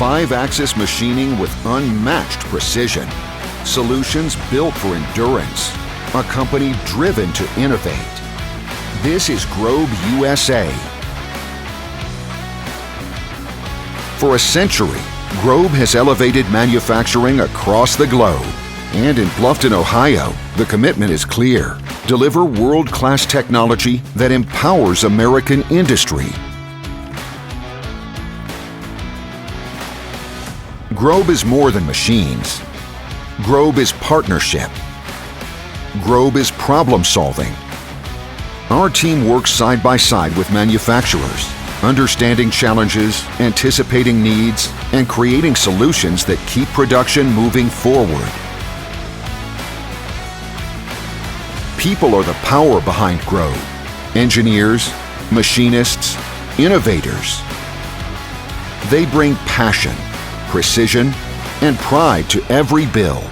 5-axis machining with unmatched precision. Solutions built for endurance. A company driven to innovate. This is GROB USA. For a century, GROB has elevated manufacturing across the globe. And in Bluffton, Ohio, the commitment is clear. Deliver world-class technology that empowers American industry. GROB is more than machines. GROB is partnership. GROB is problem solving. Our team works side by side with manufacturers, understanding challenges, anticipating needs, and creating solutions that keep production moving forward. People are the power behind GROB. Engineers, machinists, innovators. They bring passion, precision, and pride to every build.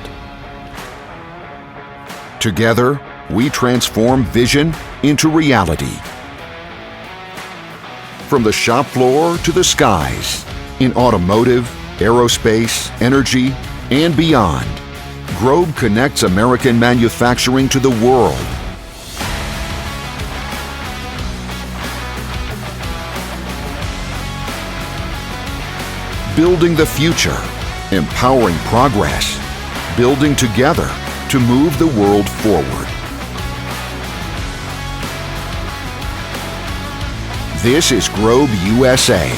Together, we transform vision into reality. From the shop floor to the skies, in automotive, aerospace, energy, and beyond, GROB connects American manufacturing to the world. Building the future, empowering progress, building together to move the world forward. This is GROB USA.